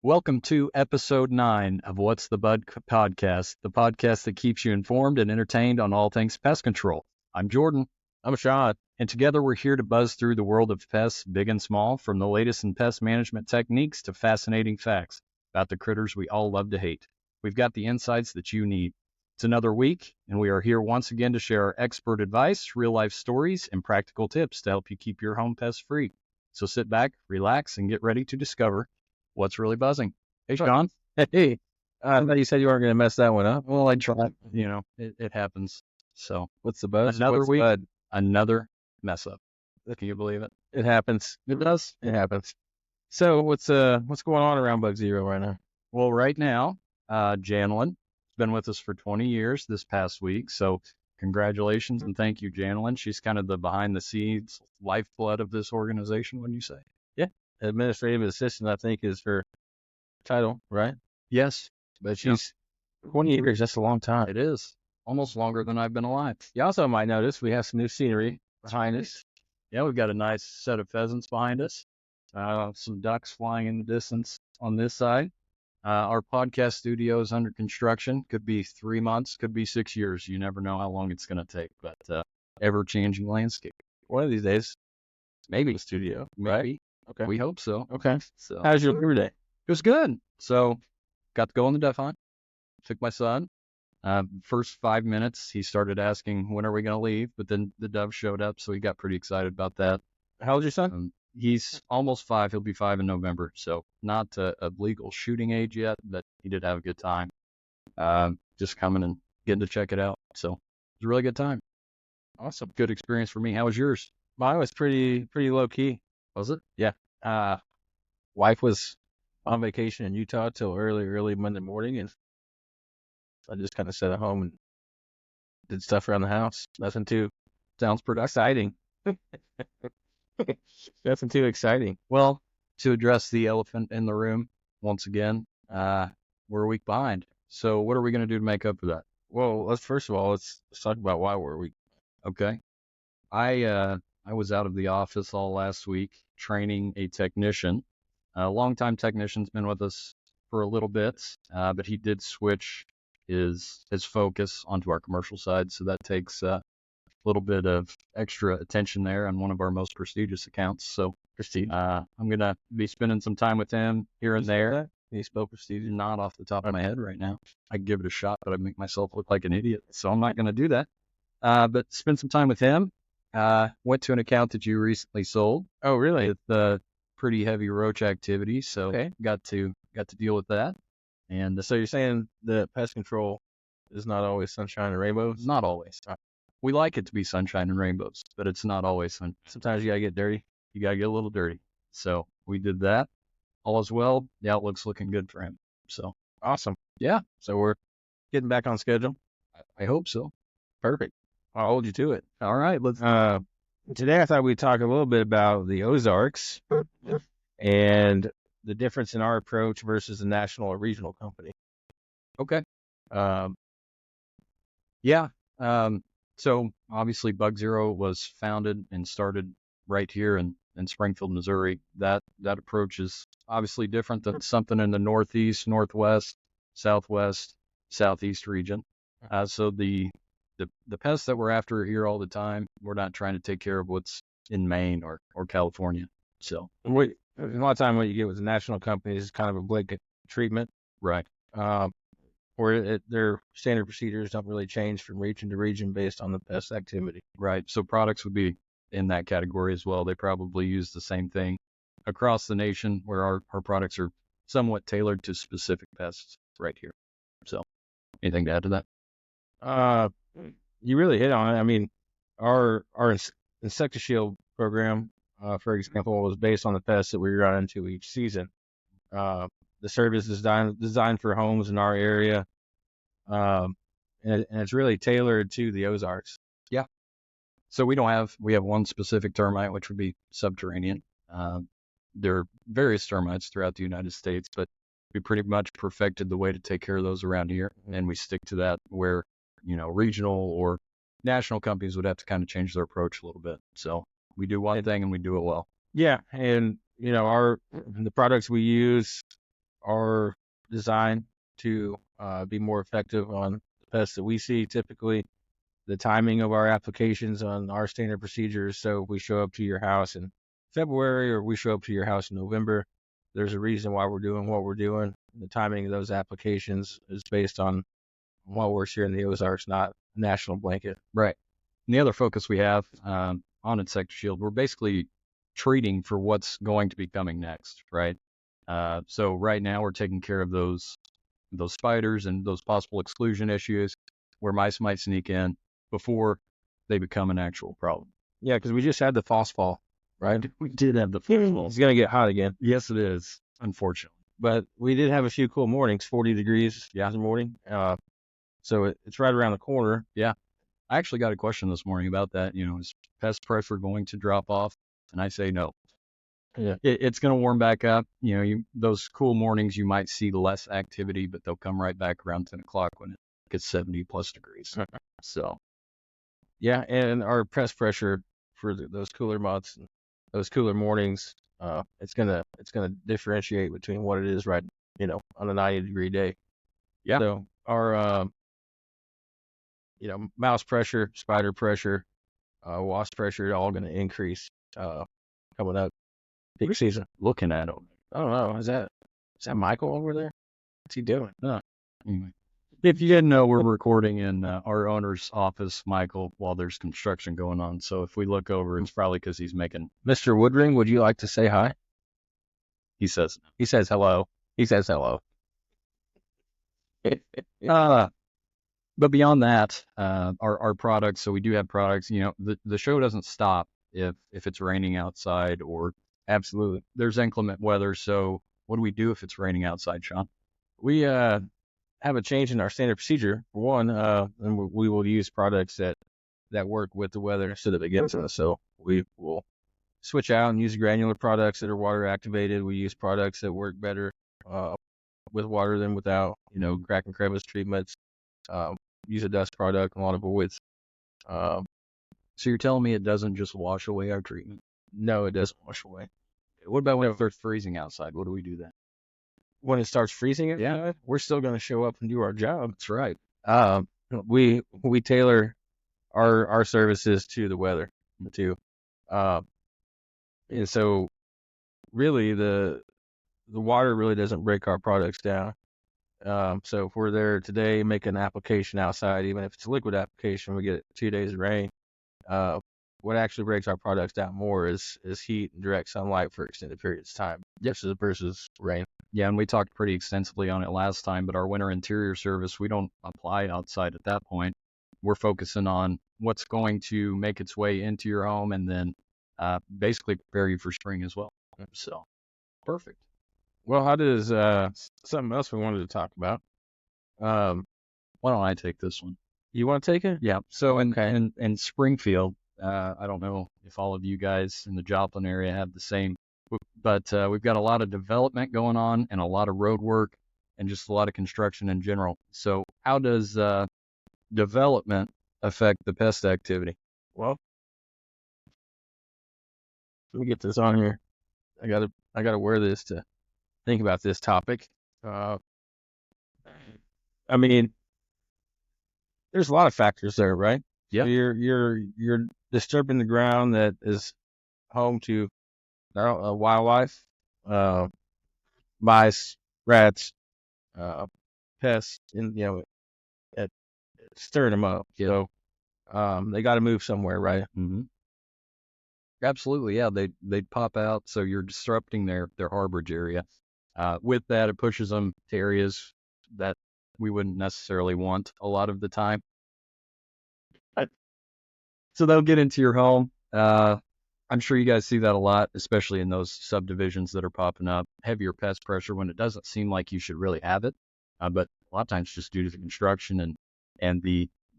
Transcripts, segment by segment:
Welcome to episode 9 of What's the Bud podcast, the podcast that keeps you informed and entertained on all things pest control. I'm Jordan. I'm Shawn. And together we're here to buzz through the world of pests, big and small, from the latest in pest management techniques to fascinating facts about the critters we all love to hate. We've got the insights that you need. It's another week, and we are here once again to share our expert advice, real-life stories, and practical tips to help you keep your home pests free. So sit back, relax, and get ready to discover what's really buzzing. Hey, Shawn. Hey, I thought you said you weren't going to mess that one up. Well, I tried. It happens. So What's the buzz? another What's week, bud? another mess up. Can you believe it? It happens. It does. It happens. So what's going on around Bug Zero right now? Well, right now, Janelyn has been with us for 20 years this past week. So congratulations and thank you, Janelyn. She's kind of the behind the scenes lifeblood of this organization, wouldn't you say? Administrative assistant, I think, is her title, right? Yes, But she's 20 years. That's a long time. it is. Almost longer than I've been alive. You also might notice we have some new scenery behind us. Yeah, we've got a nice set of pheasants behind us. Some ducks flying in the distance on this side. Our podcast studio is under construction. Could be 3 months, could be 6 years. You never know how long it's going to take, but ever-changing landscape. One of these days, Maybe. the studio, Maybe. right? Okay. We hope so. Okay. So How's your Labor Day? it was good. So got to go on the duck hunt. Took my son. First 5 minutes, he started asking, when are we going to leave? But then the dove showed up, so he got pretty excited about that. How old's your son? He's almost 5. He'll be 5 in November. So not a legal shooting age yet, but he did have a good time. Just coming and getting to check it out. So it was a really good time. Awesome. Good experience for me. How was yours? Mine was pretty low key. Was it? Wife was on vacation in Utah till early Monday morning, and I just kind of sat at home and did stuff around the house. Nothing too Sounds pretty exciting. Nothing too exciting. Well, to address the elephant in the room once again, we're a week behind. So what are we going to do to make up for that? Well, let's talk about why we're weak. Okay. I was out of the office all last week training a technician. A longtime technician's been with us for a little bit, but he did switch his focus onto our commercial side. So that takes a little bit of extra attention there on one of our most prestigious accounts. So I'm going to be spending some time with him here and there. Can you spell prestigious? Not off the top of my head right now. I'd give it a shot, but I'd make myself look like an idiot. So I'm not going to do that. But spend some time with him. Went to an account that you recently sold. Oh, really? With pretty heavy roach activity. So Okay. got to deal with that. And So you're saying the pest control is not always sunshine and rainbows? not always. We like it to be sunshine and rainbows, but it's not always sun. Sometimes you gotta get dirty. You got to get a little dirty. So we did that. All is well. The outlook's looking good for him. So Awesome. yeah, So we're getting back on schedule. I hope so. Perfect. I'll hold you to it. All right. Let's. Today I thought we'd talk a little bit about the Ozarks and the difference in our approach versus a national or regional company. Okay. Um, Yeah. So obviously Bug Zero was founded and started right here in Springfield, Missouri. That approach is obviously different than something in the Northeast, Northwest, Southwest, Southeast region. So the pests that we're after here all the time, we're not trying to take care of what's in Maine or California. So a lot of time what you get with the national companies is kind of a blanket treatment, right. where their standard procedures don't really change from region to region based on the pest activity. Right. So products would be in that category as well. They probably use the same thing across the nation, where our products are somewhat tailored to specific pests right here. So anything to add to that? You really hit on it. I mean, our insecticide program, for example, was based on the pests that we run into each season. The service is designed for homes in our area, and it's really tailored to the Ozarks. So we have one specific termite, which would be subterranean. There are various termites throughout the United States, but we pretty much perfected the way to take care of those around here, and we stick to that, where regional or national companies would have to kind of change their approach a little bit. So we do one thing and we do it well. Yeah, and the products we use are designed to be more effective on the pests that we see typically. The timing of our applications on our standard procedures. So if we show up to your house in February or we show up to your house in November, there's a reason why we're doing what we're doing. The timing of those applications is based on what works here in the Ozarks, not national blanket. Right. And the other focus we have on Insect Shield, we're basically treating for what's going to be coming next, right? So right now we're taking care of those spiders and those possible exclusion issues where mice might sneak in before they become an actual problem. Yeah, because we just had the fall, right? We did have the fall. It's going to get hot again. Yes, it is, unfortunately. But we did have a few cool mornings, 40 degrees in the morning. So it's right around the corner. Yeah. I actually got a question this morning about that. Is pest pressure going to drop off? And I say no. Yeah. It's going to warm back up. Those cool mornings, you might see less activity, but they'll come right back around 10 o'clock when it gets 70 plus degrees. So. Yeah, and our pest pressure for those cooler months, those cooler mornings, it's gonna differentiate between what it is right, on a 90-degree day. Yeah. So our mouse pressure, spider pressure, wasp pressure, all gonna increase coming up peak season. Looking at them. I don't know. Is that Michael over there? What's he doing? Anyway. If you didn't know, we're recording in our owner's office, Michael, while there's construction going on. So if we look over, it's probably because he's making. Mr. Woodring, would you like to say hi? He says hello. He says hello. But beyond that, our products. So we do have products. The show doesn't stop if it's raining outside or absolutely there's inclement weather. So what do we do if it's raining outside, Shawn? We have a change in our standard procedure. For one, and we will use products that work with the weather instead of against us. So we will switch out and use granular products that are water activated. We use products that work better with water than without. Crack and crevice treatments. Use a dust product, a lot of voids. So you're telling me it doesn't just wash away our treatment? No, it doesn't wash away. What about when it starts freezing outside? What do we do then? When it starts freezing outside, yeah, we're still going to show up and do our job. That's right. We tailor our services to the weather too. And so really the water really doesn't break our products down. So if we're there today, make an application outside, even if it's a liquid application, we get 2 days of rain. What actually breaks our products down more is heat and direct sunlight for extended periods of time versus rain. Yeah, and we talked pretty extensively on it last time, but our winter interior service, we don't apply outside at that point. We're focusing on what's going to make its way into your home and then basically prepare you for spring as well. So, perfect. Well, how does something else we wanted to talk about? Why don't I take this one? You want to take it? Yeah. So in Springfield, I don't know if all of you guys in the Joplin area have the same, but we've got a lot of development going on and a lot of road work and just a lot of construction in general. So how does development affect the pest activity? Well, let me get this on here. I gotta wear this to think about this topic. I mean, there's a lot of factors there, right? Yeah. So you're disturbing the ground that is home to wildlife, mice, rats, pests, and stirring them up. Yeah. So they got to move somewhere, right? Mm-hmm. Absolutely, yeah. They'd pop out, so you're disrupting their harborage area. With that, it pushes them to areas that we wouldn't necessarily want a lot of the time. So they'll get into your home. I'm sure you guys see that a lot, especially in those subdivisions that are popping up. Heavier pest pressure when it doesn't seem like you should really have it, but a lot of times just due to the construction and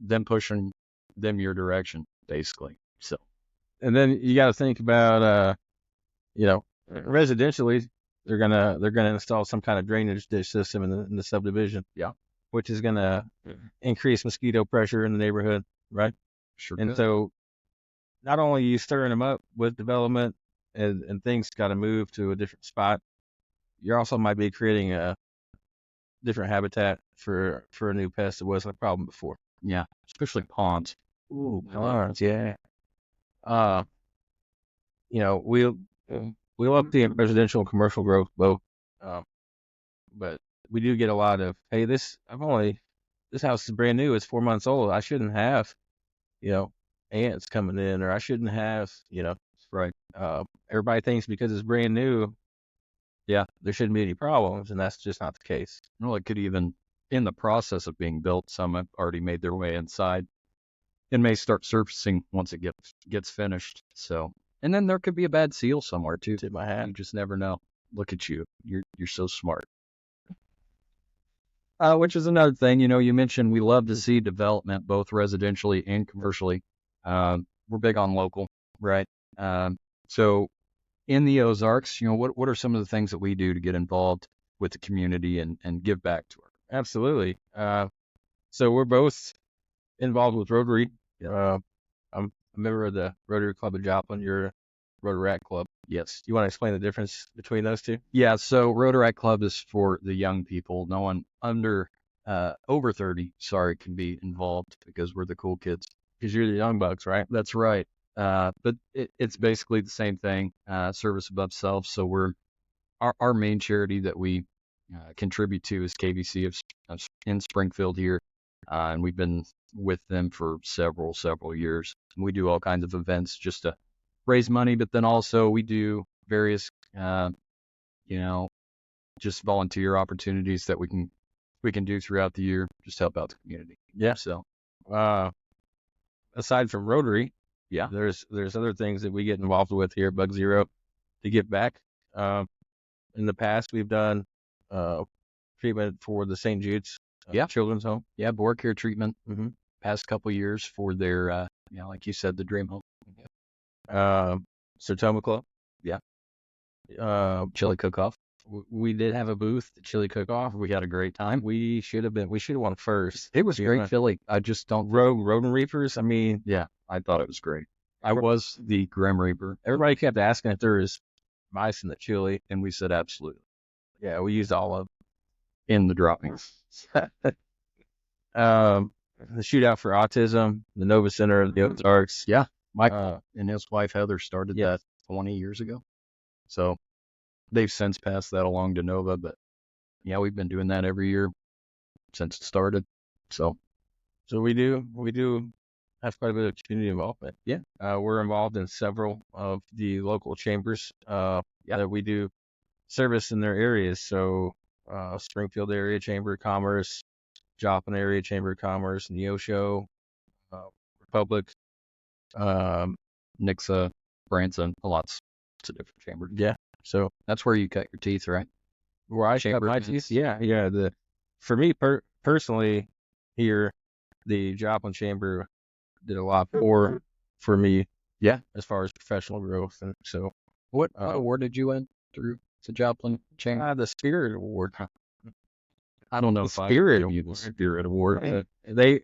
them pushing them your direction, basically. So, and then you got to think about, residentially, they're gonna install some kind of drainage ditch system in the subdivision. Yeah, which is gonna increase mosquito pressure in the neighborhood, right? Sure. And so, not only are you stirring them up with development and things got to move to a different spot, you also might be creating a different habitat for a new pest that wasn't a problem before. Yeah, especially ponds. Ooh, ponds, yeah. Uh, we love the residential and commercial growth both, um, but we do get a lot of, hey, this house is brand new, it's 4 months old, I shouldn't have, you know, ants coming in, or I shouldn't have, Right. everybody thinks because it's brand new, Yeah. there shouldn't be any problems, and that's just not the case. Well, it could even, in the process of being built, some have already made their way inside and may start surfacing once it gets finished. So, and then there could be a bad seal somewhere too. Tip my hat. You just never know. Look at you. You're so smart. Which is another thing, you mentioned we love to see development both residentially and commercially. We're big on local, right? So in the Ozarks, what are some of the things that we do to get involved with the community and give back to her? Absolutely. So we're both involved with Rotary. I'm a member of the Rotary Club of Joplin. You're a Rotaract Club. Yes. You want to explain the difference between those two? Yeah, so Rotaract Club is for the young people. No one under over 30, can be involved because we're the cool kids. Because you're the young bucks, right? That's right. But it's basically the same thing, service above self. So our main charity that we contribute to is KBC in Springfield here, and we've been with them for several years. We do all kinds of events just to raise money, but then also we do various, just volunteer opportunities that we can do throughout the year, just help out the community. Yeah. So, aside from Rotary, yeah, there's other things that we get involved with here at Bug Zero to give back. In the past, we've done treatment for the St. Jude's Children's Home. Yeah, boar care treatment. Mm-hmm. Past couple years for their, like you said, the Dream Home. Sertoma Club. Yeah. Chili Cook-Off. We did have a booth at Chili Cook-Off. We had a great time. We should have won first. It was great, Philly. I just don't. Rodent Reapers. I mean, yeah, I thought it was great. I was the Grim Reaper. Everybody kept asking if there was mice in the chili, and we said absolutely. Yeah, we used all of in the droppings. The Shootout for Autism, the Nova Center of the Ozarks. Yeah, Mike and his wife Heather started that 20 years ago. So they've since passed that along to Nova, but yeah, we've been doing that every year since it started. So we do have quite a bit of community involvement. Yeah. We're involved in several of the local chambers that we do service in their areas. So Springfield Area Chamber of Commerce, Joplin Area Chamber of Commerce, Neosho, Republic, Nixa, Branson, lots of different chambers. Yeah. So that's where you cut your teeth, right? Where I cut my teeth? Yeah. For me personally here, the Joplin Chamber did a lot for me. Yeah. As far as professional growth. And so what award did you win through the Joplin Chamber? The Spirit Award. I don't know if Spirit Award. It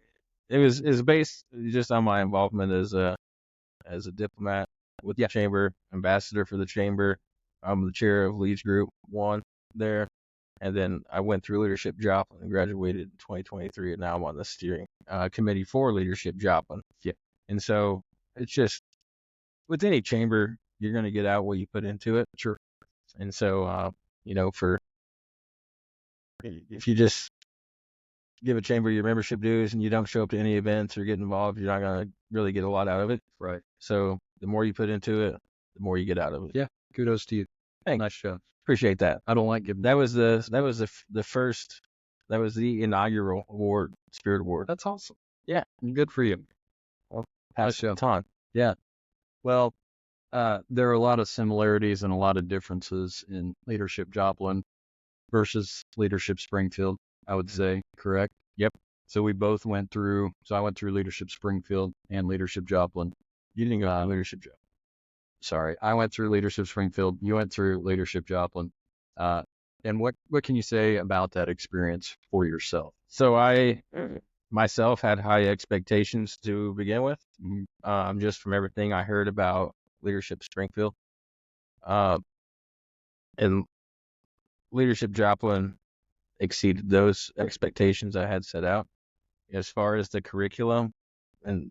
was based just on my involvement as a diplomat with the chamber, ambassador for the chamber. I'm the chair of Leads Group 1 there. And then I went through Leadership Joplin and graduated in 2023, and now I'm on the steering committee for Leadership Joplin. Yeah. And so it's just, with any chamber, you're going to get out what you put into it. Sure. And so, if you just give a chamber your membership dues and you don't show up to any events or get involved, you're not going to really get a lot out of it. Right. So the more you put into it, the more you get out of it. Yeah. Kudos to you. Thanks. Nice job. Appreciate that. I don't like giving. That was the inaugural award, Spirit Award. That's awesome. Yeah. Good for you. Well, pass the baton. Yeah. Well, there are a lot of similarities and a lot of differences in Leadership Joplin versus Leadership Springfield, I would say, correct? Yep. So we both went through, I went through Leadership Springfield and Leadership Joplin. You didn't go through Leadership Joplin. Sorry, I went through Leadership Springfield. You went through Leadership Joplin. And what can you say about that experience for yourself? So I myself had high expectations to begin with, just from everything I heard about Leadership Springfield. And Leadership Joplin exceeded those expectations I had set out. As far as the curriculum and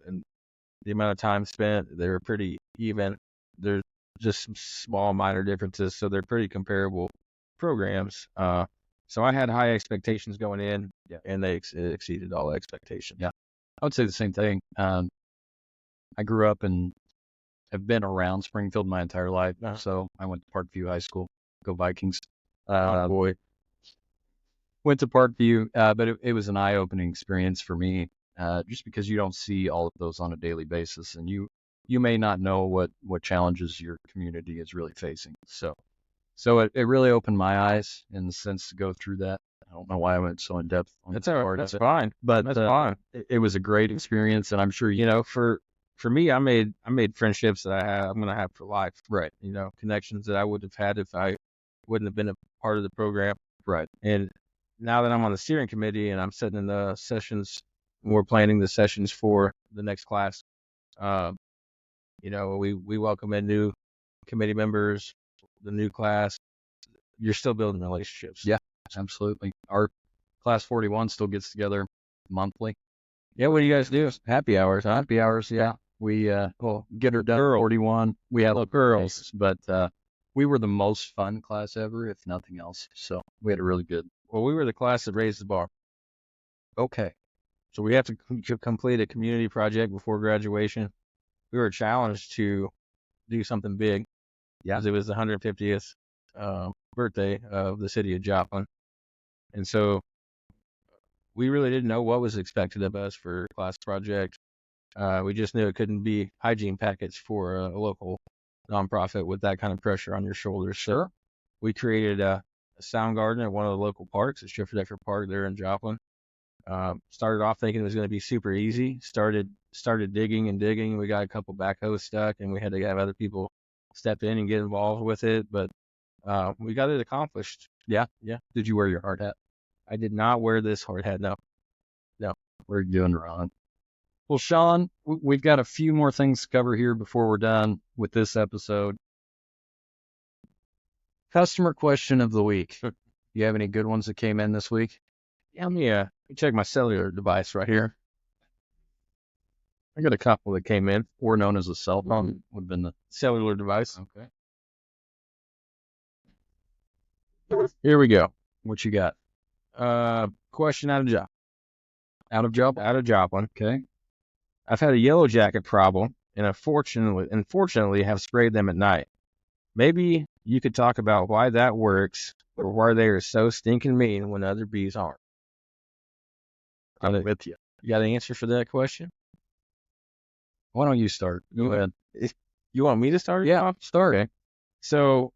the amount of time spent, they were pretty even. There's just some small minor differences, so they're pretty comparable programs. So I had high expectations going in, and they exceeded all expectations. Yeah, I would say the same thing. I grew up and have been around Springfield my entire life, so I went to Parkview High School. Go Vikings! Boy, Went to Parkview, but it was an eye-opening experience for me, just because you don't see all of those on a daily basis, and you may not know what challenges your community is really facing. So it really opened my eyes in the sense to go through that. I don't know why I went so in depth on that's that all right. part That's of it, fine. but That's fine. it was a great experience, and I'm sure You know, for me, I made friendships that I'm gonna have for life. right, You know, connections that I would have had if I wouldn't have been a part of the program. right, And now that I'm on the steering committee and I'm sitting in the sessions, we're planning the sessions for the next class. You know, we welcome in new committee members, the new class. You're still building relationships. yeah, absolutely. Our class 41 still gets together monthly. Yeah, what do you guys do? Happy hours, huh? Happy hours, yeah. We get her done. Girls. 41. We had Girls. but we were the most fun class ever, if nothing else. So we had a really good. Well, we were the class that raised the bar. Okay. So we have to complete a community project before graduation. We were challenged to do something big. Yeah. Because it was the 150th birthday of the city of Joplin. And so we really didn't know what was expected of us for a class project. We just knew it couldn't be hygiene packets for a local nonprofit with that kind of pressure on your shoulders. Sure. So we created a sound garden at one of the local parks, at Schifferdecker Park there in Joplin. Started off thinking it was going to be super easy. Started digging and digging. We got a couple backhoes stuck, and we had to have other people step in and get involved with it. But we got it accomplished. Yeah. Yeah. Did you wear your hard hat? I did not wear this hard hat. No. What are you doing, Ron? Well, Shawn, we've got a few more things to cover here before we're done with this episode. Customer question of the week. You have any good ones that came in this week? Yeah, let me check my cellular device right here. I got a couple that came in. Or known as a cell phone would have been the Cellular device. okay. Here we go. What you got? Question out of job. Out of job? Out of Joplin. Okay. I've had a yellow jacket problem, and unfortunately have sprayed them at night. Maybe you could talk about why that works, or why they are so stinking mean when other bees aren't. I'm with you. You got an answer for that question? Why don't you start? Go ahead. You want me to start? Yeah, start. Okay. So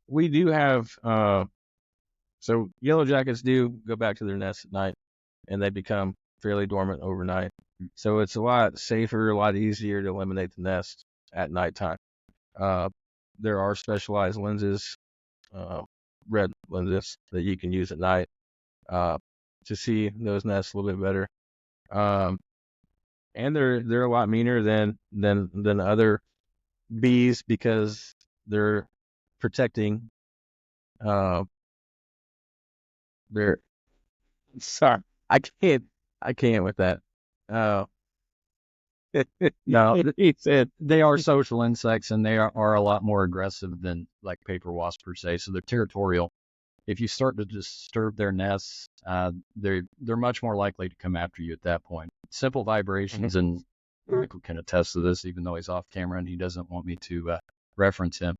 we do have, so yellow jackets do go back to their nests at night, and they become fairly dormant overnight. So it's a lot safer, a lot easier to eliminate the nest at nighttime. There are specialized lenses, red lenses that you can use at night to see those nests a little bit better. And they're a lot meaner than other bees because they're protecting their. Sorry, I can't with that. No, He said they are social insects, and they are a lot more aggressive than like paper wasps per se. So they're territorial. If you start to disturb their nests, they're much more likely to come after you at that point. Simple vibrations, and Michael can attest to this, even though he's off camera and he doesn't want me to reference him.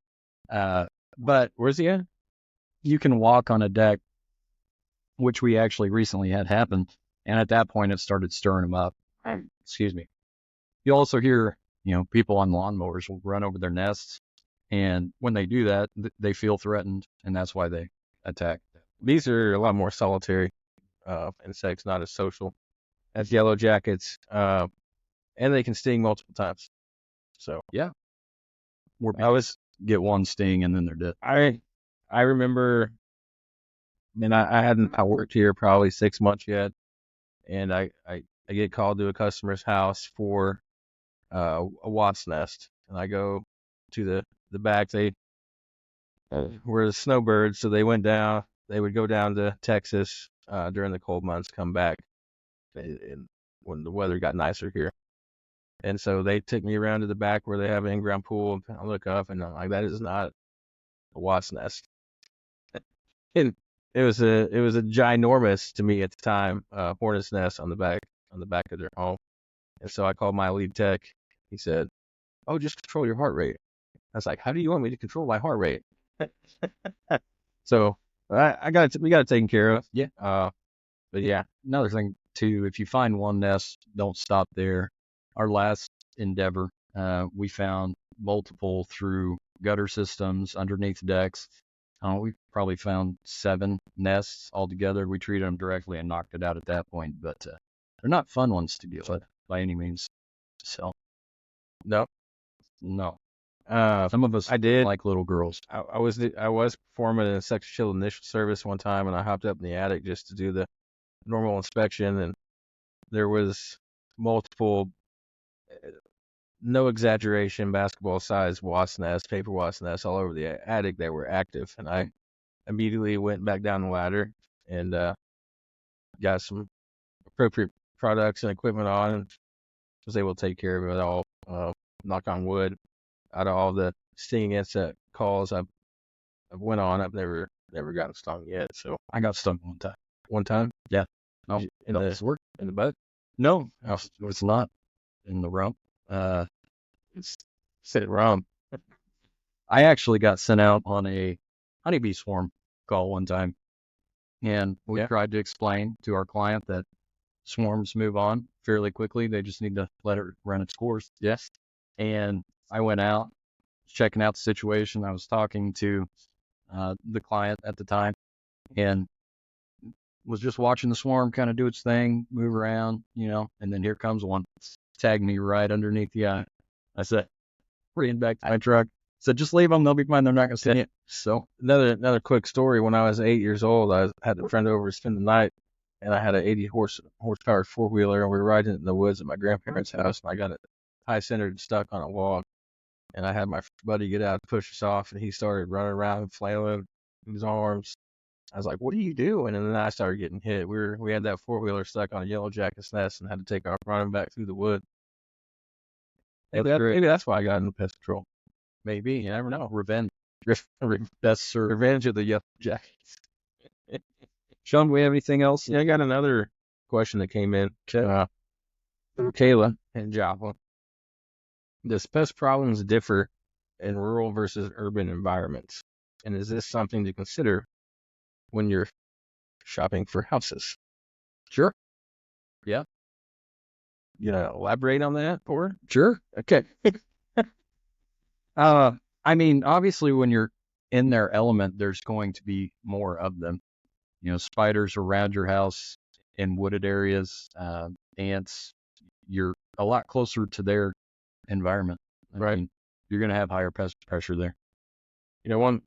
But where's he at? You can walk on a deck, which we actually recently had happen, and at that point it started stirring them up. Excuse me. You also hear, people on lawnmowers will run over their nests, and when they do that, they feel threatened, and that's why they attack. These are a lot more solitary insects, not as social as yellow jackets, and they can sting multiple times. So yeah, I get one sting and then they're dead. I remember, I hadn't worked here probably 6 months yet, and I get called to a customer's house for a wasp nest, and I go to the back. They were the snowbirds, so they went down they would go down to Texas during the cold months, come back when the weather got nicer here. And so they took me around to the back where they have an in-ground pool. And I look up and I'm like, that is not a wasp nest. And it was a ginormous, to me at the time, hornet's nest on the back of their home. And so I called my lead tech. He said, "Oh, just control your heart rate." I was like, "How do you want me to control my heart rate?" So we got it taken care of. Yeah. But yeah, Another thing too, if you find one nest, don't stop there. Our last endeavor, we found multiple through gutter systems underneath decks. We probably found 7 nests altogether. We treated them directly and knocked it out at that point, but they're not fun ones to deal with by any means. So no. some of us I did like little girls. I was performing a section shield initial service one time, and I hopped up in the attic just to do the normal inspection, and there was multiple, no exaggeration, basketball-sized wasp nests, paper wasp nests all over the attic that were active. And I immediately went back down the ladder and got some appropriate products and equipment on, and was able to take care of it all. Knock on wood. Out of all the stinging insect calls I've went on, I've never gotten stung yet. So I got stung one time. one time, Yeah. No, in the butt. No, it's not in the rump. Said it wrong. I actually got sent out on a honeybee swarm call one time, and we tried to explain to our client that swarms move on fairly quickly. They just need to let it run its course. Yes. And I went out, checking out the situation. I was talking to the client at the time, and was just watching the swarm kind of do its thing, move around, and then here comes one, tagged me right underneath the eye. I said, ran back to my truck, said, just leave them, they'll be fine, they're not going to see it. So another quick story. When I was 8 years old, I had a friend over to spend the night, and I had an 80 horsepower 4-wheeler, and we were riding in the woods at my grandparents' house, and I got it high-centered stuck on a log, and I had my buddy get out to push us off, and he started running around and flailing his arms. I was like, "What are you doing?" And then I started getting hit. We had that 4-wheeler stuck on a yellow jacket's nest and had to take off running back through the wood. Maybe that's why I got into pest control. Maybe, you never know. Revenge. That's revenge of the yellow jackets. Shawn, do we have anything else? Yeah, I got another question that came in. Kayla and Joplin. Does pest problems differ in rural versus urban environments? And is this something to consider when you're shopping for houses? Sure. Yeah. You know, elaborate on that for? Sure. Okay. I mean, obviously when you're in their element, there's going to be more of them. Spiders around your house in wooded areas, ants, you're a lot closer to their environment. I mean, you're going to have higher pest pressure there. One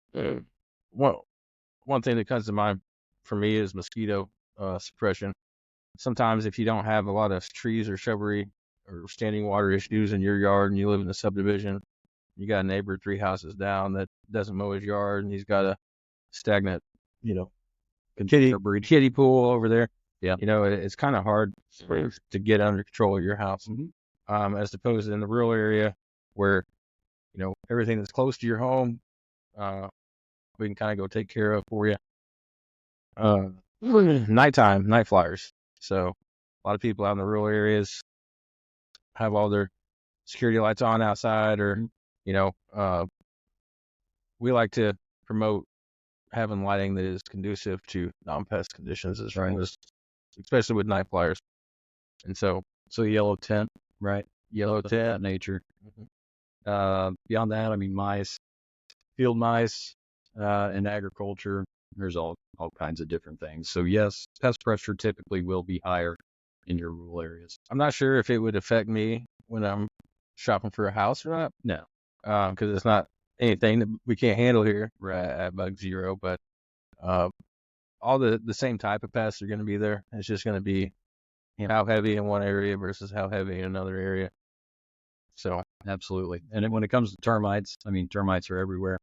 thing that comes to mind for me is mosquito suppression. Sometimes if you don't have a lot of trees or shrubbery or standing water issues in your yard and you live in a subdivision, you got a neighbor 3 houses down that doesn't mow his yard and he's got a stagnant, kiddie pool over there. Yeah. It's kind of hard to get under control of your house. Mm-hmm. As opposed to in the rural area where, everything that's close to your home, we can kind of go take care of for you. Nighttime, night flyers. So a lot of people out in the rural areas have all their security lights on outside, or, we like to promote having lighting that is conducive to non-pest conditions, especially with night flyers. And so yellow tent, right? Yellow tent, nature. Mm-hmm. Beyond that, I mean, mice, field mice, in agriculture, there's all kinds of different things. So yes, pest pressure typically will be higher in your rural areas. I'm not sure if it would affect me when I'm shopping for a house or not. No, because it's not anything that we can't handle here at Bug Zero. But all the same type of pests are going to be there. It's just going to be how heavy in one area versus how heavy in another area. So absolutely. And when it comes to termites, I mean, termites are everywhere.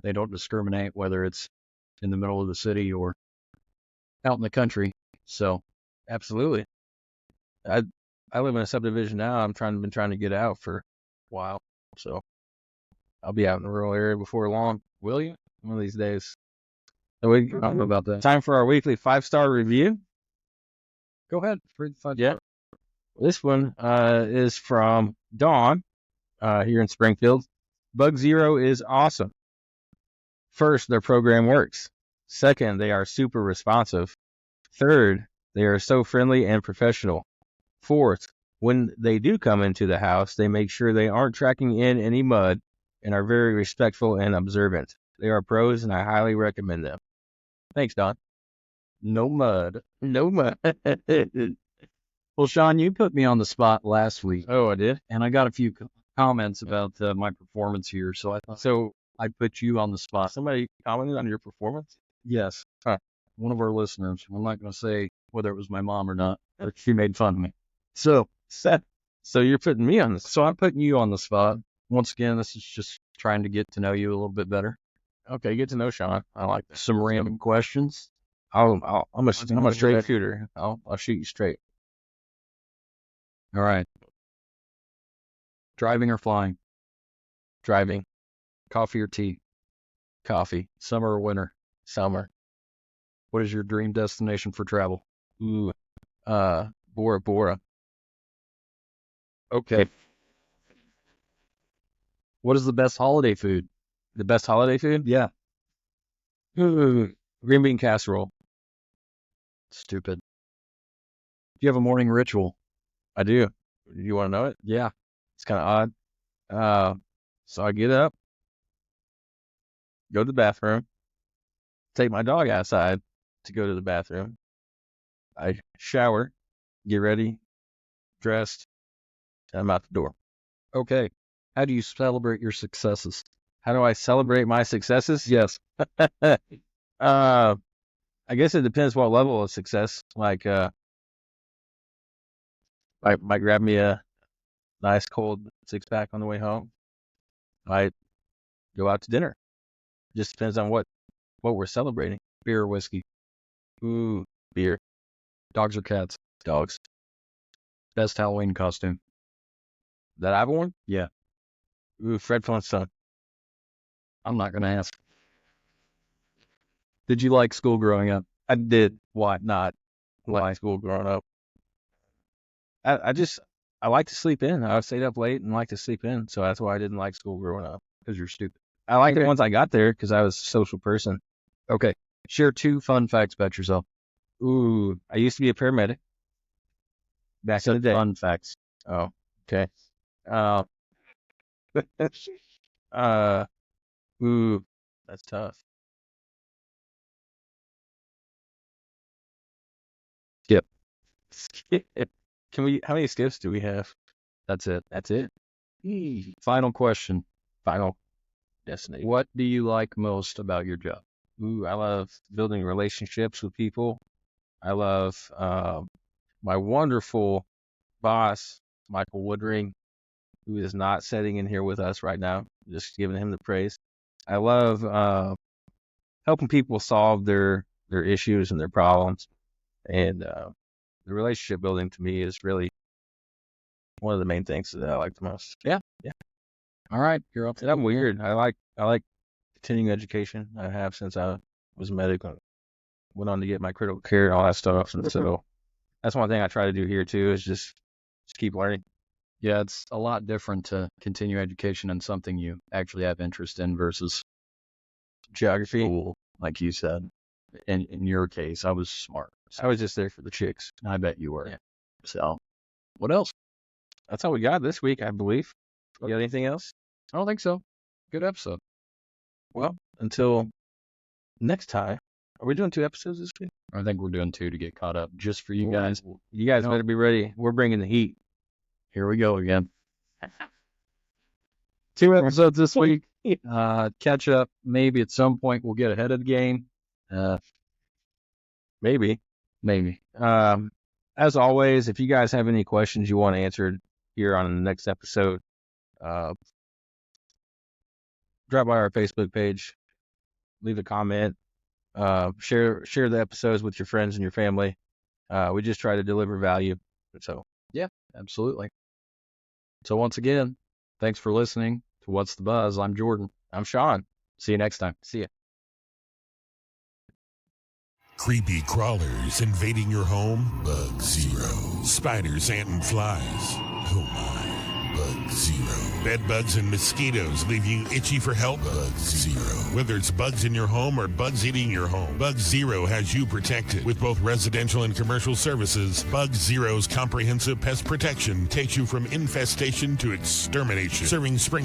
They don't discriminate whether it's in the middle of the city or out in the country. So Absolutely. I live in a subdivision now. Been trying to get out for a while, so I'll be out in the rural area before long. Will you? One of these days. So I don't know about that. time for our weekly 5-star review. Go ahead. Read the 5 Yeah. This one is from Dawn here in Springfield. Bug Zero is awesome. First, their program works. Second, they are super responsive. Third, they are so friendly and professional. Fourth, when they do come into the house, they make sure they aren't tracking in any mud and are very respectful and observant. They are pros, and I highly recommend them. Thanks, Don. No mud. No mud. Well, Shawn, you put me on the spot last week, Oh, I did? and I got a few comments about my performance here, so I thought So I'd put you on the spot. somebody commented on your performance? Yes. Huh. One of our listeners. I'm not going to say whether it was my mom or not, but she made fun of me. So you're putting me on the spot. So I'm putting you on the spot. Once again, this is just trying to get to know you a little bit better. Okay, get to know Shawn. I like that. Some random questions. I'm a straight shooter. I'll shoot you straight. All right. Driving or flying? Driving, Coffee or tea? coffee, Summer or winter? summer. What is your dream destination for travel? Ooh, Bora Bora. Okay. What is the best holiday food? The best holiday food? Yeah. Ooh, green bean casserole. Stupid. Do you have a morning ritual? I do. You want to know it? Yeah. It's kind of odd. So I get up, go to the bathroom, take my dog outside to go to the bathroom. I shower, get ready, dressed, and I'm out the door. Okay. How do you celebrate your successes? How do I celebrate my successes? Yes. I guess it depends what level of success. Like, I might grab me a nice cold 6-pack on the way home. Might go out to dinner. Just depends on what we're celebrating. Beer or whiskey? Ooh, beer, Dogs or cats? dogs. Best Halloween costume? That I've worn? Yeah. Ooh, Fred Flintstone. I'm not going to ask. Did you like school growing up? I did not like school growing up. I like to sleep in. I stayed up late and like to sleep in, so that's why I didn't like school growing up. Because you're stupid. I liked it once I got there because I was a social person. Okay. Share 2 fun facts about yourself. Ooh, I used to be a paramedic back in the day. Fun facts. Oh, okay. Ooh, that's tough. Skip. Can we? How many skips do we have? That's it. That's it. Final question. Final destination. What do you like most about your job? Ooh, I love building relationships with people. I love my wonderful boss, Michael Woodring, who is not sitting in here with us right now. Just giving him the praise. I love helping people solve their issues and their problems, and the relationship building to me is really one of the main things that I like the most. Yeah. All right, you're up. And I'm weird. I like continuing education. I have since I was a medic. Went on to get my critical care and all that stuff. And so that's one thing I try to do here too, is just keep learning. Yeah, it's a lot different to continue education in something you actually have interest in versus Geography. school, like you said. In your case, I was smart. I was just there for the chicks. I bet you were. Yeah. So, what else? That's all we got this week, I believe. You got anything else? I don't think so. Good episode. Well, until next time. Are we doing 2 episodes this week? I think we're doing 2 to get caught up just for you guys. You guys better be ready. We're bringing the heat. Here we go again. 2 episodes this week. Catch up. Maybe at some point we'll get ahead of the game. Maybe. As always, if you guys have any questions you want answered here on the next episode, drop by our Facebook page, leave a comment, Share the episodes with your friends and your family. We just try to deliver value. So Yeah, absolutely. So once again, thanks for listening to What's the Buzz. I'm Jordan. I'm Shawn. See you next time. See ya. Creepy crawlers invading your home? Bug zero. Spiders, ants, and flies? Oh my. Bug zero. Bed bugs and mosquitoes leave you itchy for help? Bug zero. Whether it's bugs in your home or bugs eating your home, Bug Zero has you protected. With both residential and commercial services, Bug Zero's comprehensive pest protection takes you from infestation to extermination, serving spring